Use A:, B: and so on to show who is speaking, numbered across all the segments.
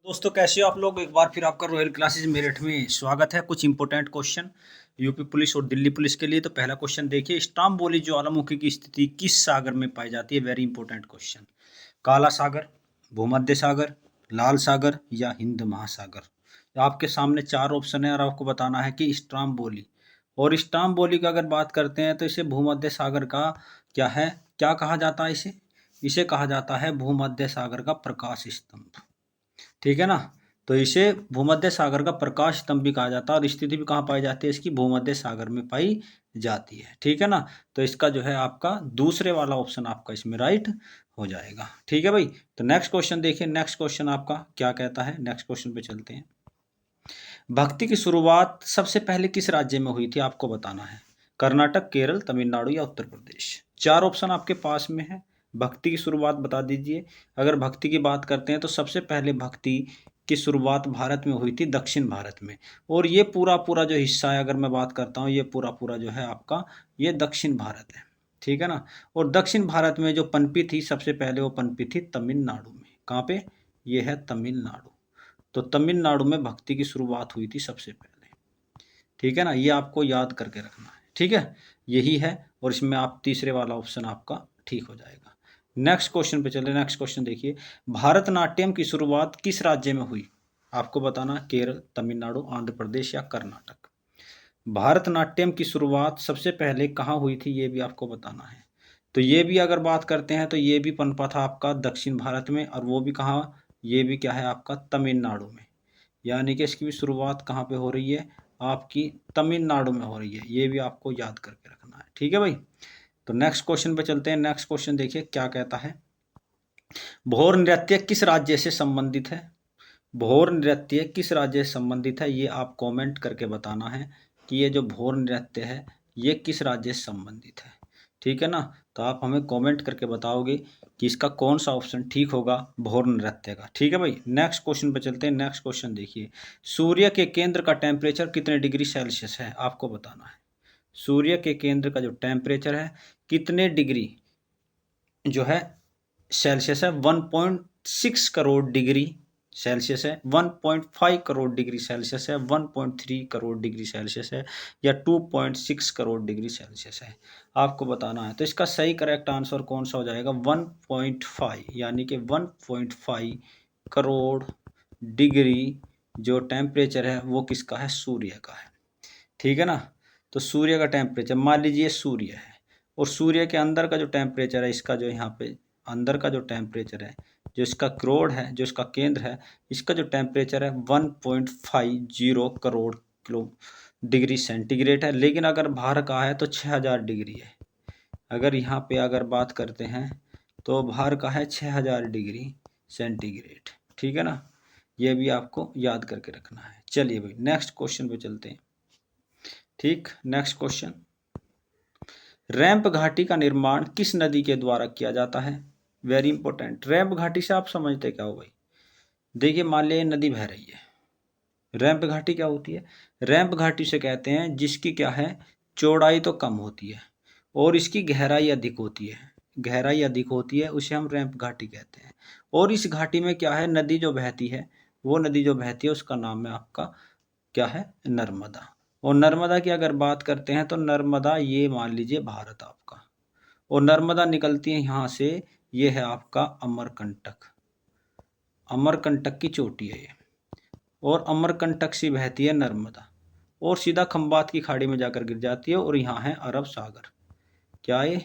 A: दोस्तों कैसे हो आप लोग। एक बार फिर आपका रॉयल क्लासेज मेरठ में स्वागत है। कुछ इंपॉर्टेंट क्वेश्चन यूपी पुलिस और दिल्ली पुलिस के लिए। तो पहला क्वेश्चन देखिए, स्ट्रोम्बोली ज्वालामुखी की स्थिति किस सागर में पाई जाती है। Very important question. काला सागर, भूमध्य सागर, लाल सागर या हिंद महासागर। तो आपके सामने चार ऑप्शन है और आपको बताना है कि स्ट्रोम्बोली। और स्ट्रोम्बोली की अगर बात करते हैं तो इसे भूमध्य सागर का क्या है, क्या कहा जाता है इसे। इसे कहा जाता है भूमध्य सागर का प्रकाश स्तंभ। ठीक है ना। तो इसे भूमध्य सागर का प्रकाश स्तंभ भी कहा जाता है और स्थिति भी कहाँ पाई जाती है इसकी, भूमध्य सागर में पाई जाती है। ठीक है ना। तो इसका जो है आपका दूसरे वाला ऑप्शन आपका इसमें राइट हो जाएगा। ठीक है भाई। तो नेक्स्ट क्वेश्चन देखिए, नेक्स्ट क्वेश्चन आपका क्या कहता है। नेक्स्ट क्वेश्चन पे चलते हैं। भक्ति की शुरुआत सबसे पहले किस राज्य में हुई थी आपको बताना है। कर्नाटक, केरल, तमिलनाडु या उत्तर प्रदेश। चार ऑप्शन आपके पास में है। भक्ति की शुरुआत बता दीजिए। अगर भक्ति की बात करते हैं तो सबसे पहले भक्ति की शुरुआत भारत में हुई थी, दक्षिण भारत में। और ये पूरा पूरा जो हिस्सा है अगर मैं बात करता हूँ, ये पूरा पूरा जो है आपका ये दक्षिण भारत है। ठीक है ना। और दक्षिण भारत में जो पनपी थी सबसे पहले, वो पनपी थी तमिलनाडु में। कहाँ पे, ये है तमिलनाडु। तो तमिलनाडु में भक्ति की शुरुआत हुई थी सबसे पहले। ठीक है ना, ये आपको याद करके रखना है। ठीक है, यही है। और इसमें आप तीसरे वाला ऑप्शन आपका ठीक हो जाएगा। नेक्स्ट क्वेश्चन पे चले। नेक्स्ट क्वेश्चन देखिए, भारतनाट्यम की शुरुआत किस राज्य में हुई आपको बताना। केरल, तमिलनाडु, आंध्र प्रदेश या कर्नाटक। भारतनाट्यम की शुरुआत सबसे पहले कहाँ हुई थी ये भी आपको बताना है। तो ये भी अगर बात करते हैं तो ये भी पनपा था आपका दक्षिण भारत में, और वो भी कहाँ, ये भी क्या है आपका तमिलनाडु में। यानी कि इसकी भी शुरुआत कहाँ पे हो रही है आपकी, तमिलनाडु में हो रही है। ये भी आपको याद करके रखना है। ठीक है भाई। तो नेक्स्ट क्वेश्चन पे चलते हैं। नेक्स्ट क्वेश्चन देखिए क्या कहता है। भोर नृत्य किस राज्य से संबंधित है। भोर नृत्य किस राज्य से संबंधित है, ये आप कमेंट करके बताना है कि ये जो भोर नृत्य है ये किस राज्य से संबंधित है। ठीक है ना। तो आप हमें कमेंट करके बताओगे कि इसका कौन सा ऑप्शन ठीक होगा भोर नृत्य का। ठीक है भाई। नेक्स्ट क्वेश्चन पे चलते हैं। नेक्स्ट क्वेश्चन देखिए, सूर्य के केंद्र का टेम्परेचर कितने डिग्री सेल्सियस है आपको बताना है। सूर्य के केंद्र का जो टेम्परेचर है कितने डिग्री जो है सेल्सियस है। 1.6 करोड़ डिग्री सेल्सियस है, 1.5 करोड़ डिग्री सेल्सियस है, 1.3 करोड़ डिग्री सेल्सियस है या 2.6 करोड़ डिग्री सेल्सियस है, आपको बताना है। तो इसका सही करेक्ट आंसर कौन सा हो जाएगा, 1.5, यानी कि 1.5 करोड़ डिग्री जो टेम्परेचर है वो किसका है, सूर्य का है। ठीक है ना। तो सूर्य का टेम्परेचर मान लीजिए सूर्य है, और सूर्य के अंदर का जो टेम्परेचर है इसका, जो यहाँ पे अंदर का जो टेम्परेचर है, जो इसका क्रोड है, जो इसका केंद्र है, इसका जो टेम्परेचर है 1.50 करोड़ किलो डिग्री सेंटीग्रेड है। लेकिन अगर बाहर का है तो 6000 डिग्री है। अगर यहाँ पे अगर बात करते हैं तो बाहर का है 6000 डिग्री सेंटीग्रेड। ठीक है ना। ये भी आपको याद करके रखना है। चलिए भाई नेक्स्ट क्वेश्चन पे चलते हैं। ठीक, नेक्स्ट क्वेश्चन, रैंप घाटी का निर्माण किस नदी के द्वारा किया जाता है। Very important. रैंप घाटी से आप समझते क्या हो भाई। देखिए मान लीजिए नदी बह रही है, रैंप घाटी क्या होती है। रैंप घाटी से कहते हैं जिसकी क्या है, चौड़ाई तो कम होती है और इसकी गहराई अधिक होती है। गहराई अधिक होती है उसे हम रैंप घाटी कहते हैं। और इस घाटी में क्या है, नदी जो बहती है, वो नदी जो बहती है उसका नाम है आपका क्या है, नर्मदा। और नर्मदा की अगर बात करते हैं तो नर्मदा ये मान लीजिए भारत आपका, और नर्मदा निकलती है यहाँ से, ये है आपका अमरकंटक। अमरकंटक की चोटी है ये, और अमरकंटक से बहती है नर्मदा और सीधा खंबात की खाड़ी में जाकर गिर जाती है। और यहाँ है अरब सागर। क्या है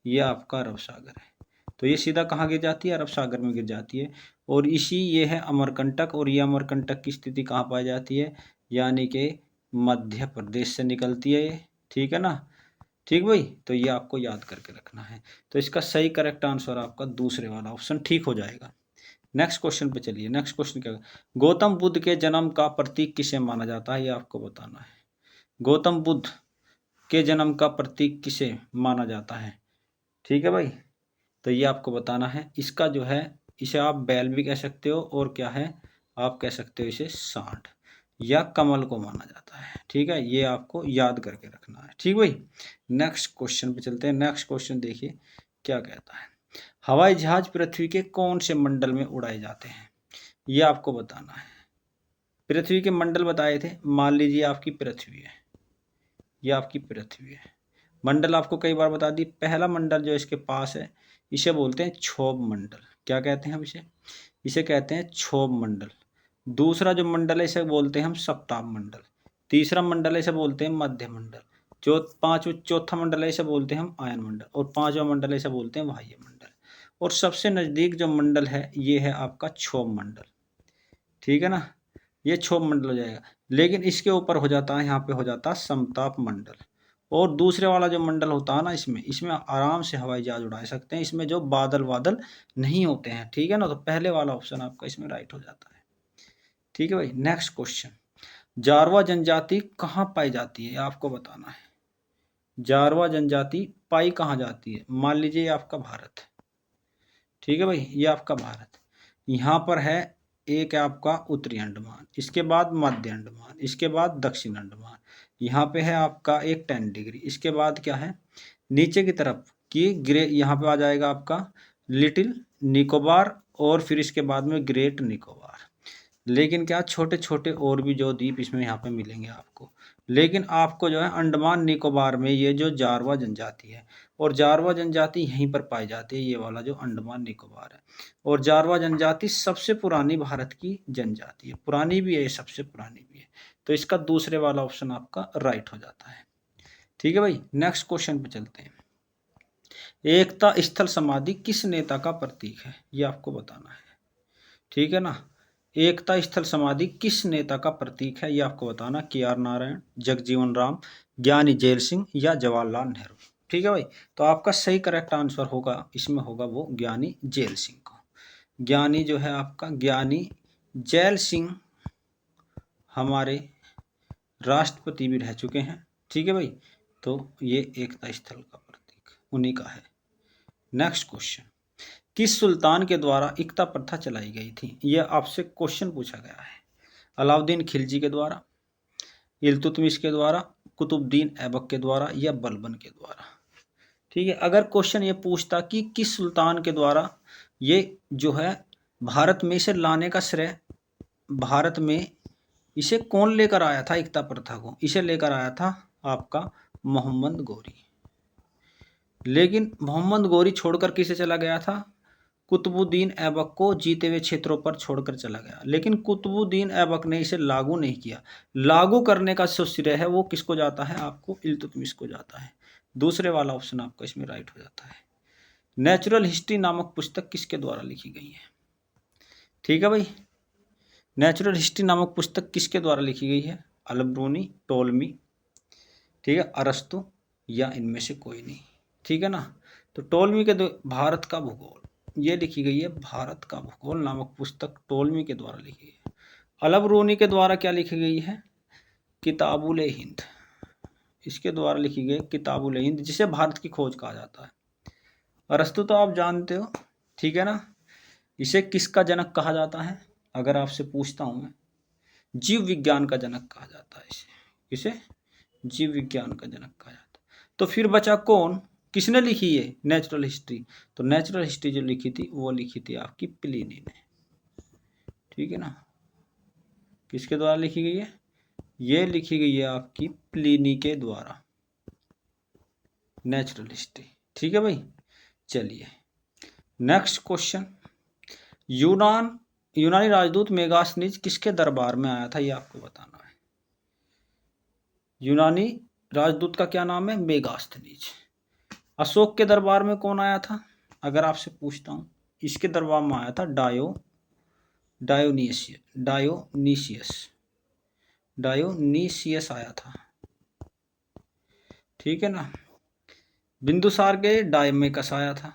A: ये आपका अरब सागर है। तो ये सीधा कहाँ गिर जाती है, अरब सागर में गिर जाती है। और इसी ये है अमरकंटक, और ये अमरकंटक की स्थिति कहाँ पाई जाती है, यानी कि मध्य प्रदेश से निकलती है ये। ठीक है ना। ठीक भाई। तो ये आपको याद करके रखना है। तो इसका सही करेक्ट आंसर आपका दूसरे वाला ऑप्शन ठीक हो जाएगा। नेक्स्ट क्वेश्चन पे चलिए। नेक्स्ट क्वेश्चन क्या, गौतम बुद्ध के जन्म का प्रतीक किसे माना जाता है, ये आपको बताना है। गौतम बुद्ध के जन्म का प्रतीक किसे माना जाता है। ठीक है भाई। तो ये आपको बताना है। इसका जो है, इसे आप बैल भी कह सकते हो, और क्या है आप कह सकते हो इसे सांड या कमल को माना जाता है। ठीक है, ये आपको याद करके रखना है। ठीक भाई। नेक्स्ट क्वेश्चन पे चलते हैं। नेक्स्ट क्वेश्चन देखिए क्या कहता है। हवाई जहाज पृथ्वी के कौन से मंडल में उड़ाए जाते हैं। ये आपको बताना है। पृथ्वी के मंडल बताए थे, मान लीजिए आपकी पृथ्वी है, ये आपकी पृथ्वी है। मंडल आपको कई बार बता दी। पहला मंडल जो इसके पास है इसे बोलते हैं क्षोभ मंडल। क्या कहते हैं हम इसे? इसे कहते हैं क्षोभ मंडल। दूसरा जो मंडल है इसे बोलते हैं हम सप्ताह मंडल। तीसरा मंडल है इसे बोलते हैं मध्य मंडल। चौथा मंडल है इसे बोलते हैं हम आयन मंडल। और पांचवा मंडल है इसे बोलते हैं बाह्य मंडल। और सबसे नजदीक जो मंडल है ये है आपका क्षोभ मंडल। ठीक है ना, ये क्षोभ मंडल हो जाएगा। लेकिन इसके ऊपर हो जाता है, यहाँ पे हो जाता है समताप मंडल। और दूसरे वाला जो मंडल होता है ना, इसमें आराम से हवाई जहाज उड़ा सकते हैं। इसमें जो बादल बादल नहीं होते हैं। ठीक है ना, तो पहले वाला ऑप्शन आपका इसमें राइट हो जाता है। ठीक है भाई, नेक्स्ट क्वेश्चन। जारवा जनजाति कहाँ पाई जाती है, आपको बताना है। जारवा जनजाति पाई कहाँ जाती है? मान लीजिए ये आपका भारत है। ठीक है भाई, ये आपका भारत, यहाँ पर है एक है आपका उत्तरी अंडमान, इसके बाद मध्य अंडमान, इसके बाद दक्षिण अंडमान, यहाँ पे है आपका एक 10 डिग्री, इसके बाद क्या है नीचे की तरफ कि ग्रे, यहाँ पे आ जाएगा आपका लिटिल निकोबार, और फिर इसके बाद में ग्रेट निकोबार। लेकिन क्या छोटे छोटे और भी जो द्वीप इसमें यहाँ पे मिलेंगे आपको। लेकिन आपको जो है अंडमान निकोबार में ये जो जारवा जनजाति है, और जारवा जनजाति यहीं पर पाई जाती है, ये वाला जो अंडमान निकोबार है। और जारवा जनजाति सबसे पुरानी भारत की जनजाति है, पुरानी भी है, सबसे पुरानी भी है। तो इसका दूसरे वाला ऑप्शन आपका राइट हो जाता है। ठीक है भाई, नेक्स्ट क्वेश्चन पे चलते हैं। एकता स्थल समाधि किस नेता का प्रतीक है, ये आपको बताना है। ठीक है ना, एकता स्थल समाधि किस नेता का प्रतीक है, ये आपको बताना। KR नारायण, जगजीवन राम, ज्ञानी जेल सिंह या जवाहरलाल नेहरू। ठीक है भाई, तो आपका सही करेक्ट आंसर होगा इसमें होगा वो ज्ञानी जेल सिंह का। ज्ञानी जो है आपका ज्ञानी जेल सिंह हमारे राष्ट्रपति भी रह चुके हैं। ठीक है भाई, तो ये एकता स्थल का प्रतीक उन्हीं का है। Next question. किस सुल्तान के द्वारा इकता प्रथा चलाई गई थी, यह आपसे क्वेश्चन पूछा गया है। अलाउद्दीन खिलजी के द्वारा, इल्तुतमिश के द्वारा, कुतुबुद्दीन ऐबक के द्वारा या बलबन के द्वारा। ठीक है, अगर क्वेश्चन ये पूछता कि किस सुल्तान के द्वारा ये जो है भारत में इसे लाने का श्रेय, भारत में इसे कौन लेकर आया था इकता प्रथा को, इसे लेकर आया था आपका मोहम्मद गोरी। लेकिन मोहम्मद गोरी छोड़कर किसे चला गया था? कुतुबुद्दीन ऐबक को जीते हुए क्षेत्रों पर छोड़कर चला गया। लेकिन कुतुबुद्दीन ऐबक ने इसे लागू नहीं किया। लागू करने का जो श्रेय है वो किसको जाता है? आपको इल्तुतमिश को जाता है। दूसरे वाला ऑप्शन आपका इसमें राइट हो जाता है। नेचुरल हिस्ट्री नामक पुस्तक किसके द्वारा लिखी गई है? ठीक है भाई, नेचुरल हिस्ट्री नामक पुस्तक किसके द्वारा लिखी गई है? अलब्रूनी, टोलमी, ठीक है, अरस्तु या इनमें से कोई नहीं। ठीक है ना, तो टोलमी के भारत का भूगोल ये लिखी गई है, भारत का भूगोल नामक पुस्तक टोलमी के द्वारा लिखी गई है। अलबरूनी के द्वारा क्या लिखी गई है? किताबुल हिंद, इसके द्वारा लिखी गई किताबुल हिंद, जिसे भारत की खोज कहा जाता है। अरस्तु तो आप जानते हो, ठीक है ना, इसे किसका जनक कहा जाता है? अगर आपसे पूछता हूं मैं, जीव विज्ञान का जनक कहा जाता है इसे जीव विज्ञान का जनक कहा जाता है। तो फिर बचा कौन, किसने लिखी है नेचुरल हिस्ट्री? तो नेचुरल हिस्ट्री जो लिखी थी वो लिखी थी आपकी प्लिनी ने। ठीक है ना, किसके द्वारा लिखी गई है? ये लिखी गई है आपकी प्लिनी के द्वारा, नेचुरल हिस्ट्री। ठीक है भाई, चलिए नेक्स्ट क्वेश्चन। यूनानी राजदूत मेगास्थनीज किसके दरबार में आया था, ये आपको बताना है। यूनानी राजदूत का क्या नाम है? मेगास्थनीज। अशोक के दरबार में कौन आया था? अगर आपसे पूछता हूं, इसके दरबार में आया था डायोनीसियस आया था। ठीक है ना, बिंदुसार के डायमेकस आया था।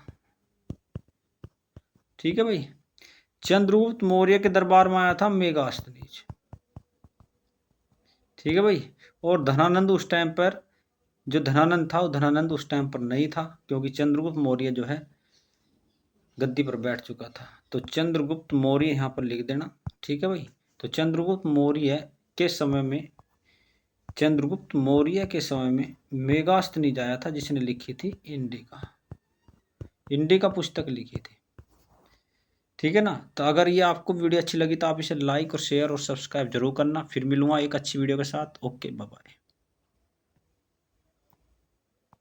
A: ठीक है भाई, चंद्रगुप्त मौर्य के दरबार में आया था मेगास्थनीज। ठीक है भाई, और धनानंद उस टाइम पर, जो धनानंद था वो धनानंद उस टाइम पर नहीं था, क्योंकि चंद्रगुप्त मौर्य जो है गद्दी पर बैठ चुका था। तो चंद्रगुप्त मौर्य यहाँ पर लिख देना। ठीक है भाई, तो चंद्रगुप्त मौर्य के समय में, चंद्रगुप्त मौर्य के समय में मेगास्थनीज आया था, जिसने लिखी थी इंडिका पुस्तक लिखी थी। ठीक है ना। तो अगर ये आपको वीडियो अच्छी लगी तो आप इसे लाइक और शेयर और सब्सक्राइब जरूर करना। फिर मिलूंगा एक अच्छी वीडियो के साथ। Okay, bye bye.